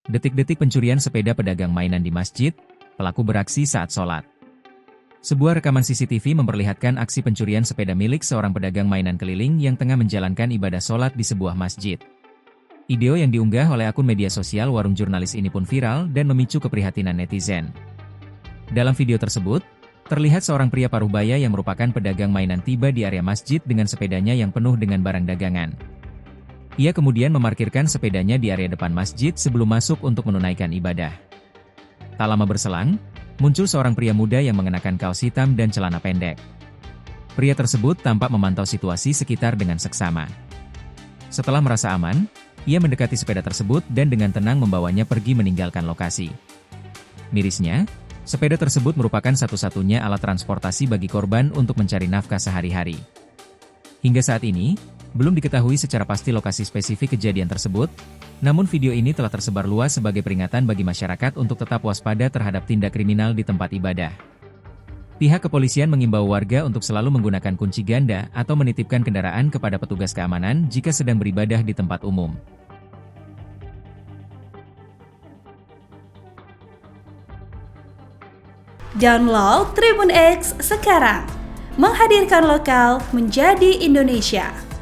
Detik-detik pencurian sepeda pedagang mainan di masjid, pelaku beraksi saat sholat. Sebuah rekaman CCTV memperlihatkan aksi pencurian sepeda milik seorang pedagang mainan keliling yang tengah menjalankan ibadah sholat di sebuah masjid. Video yang diunggah oleh akun media sosial Warung Jurnalis ini pun viral dan memicu keprihatinan netizen. Dalam video tersebut, terlihat seorang pria paruhbaya yang merupakan pedagang mainan tiba di area masjid dengan sepedanya yang penuh dengan barang dagangan. Ia kemudian memarkirkan sepedanya di area depan masjid sebelum masuk untuk menunaikan ibadah. Tak lama berselang, muncul seorang pria muda yang mengenakan kaos hitam dan celana pendek. Pria tersebut tampak memantau situasi sekitar dengan seksama. Setelah merasa aman, ia mendekati sepeda tersebut dan dengan tenang membawanya pergi meninggalkan lokasi. Mirisnya, sepeda tersebut merupakan satu-satunya alat transportasi bagi korban untuk mencari nafkah sehari-hari. Hingga saat ini, belum diketahui secara pasti lokasi spesifik kejadian tersebut, namun video ini telah tersebar luas sebagai peringatan bagi masyarakat untuk tetap waspada terhadap tindak kriminal di tempat ibadah. Pihak kepolisian mengimbau warga untuk selalu menggunakan kunci ganda atau menitipkan kendaraan kepada petugas keamanan jika sedang beribadah di tempat umum. Download Tribun X sekarang, menghadirkan lokal menjadi Indonesia.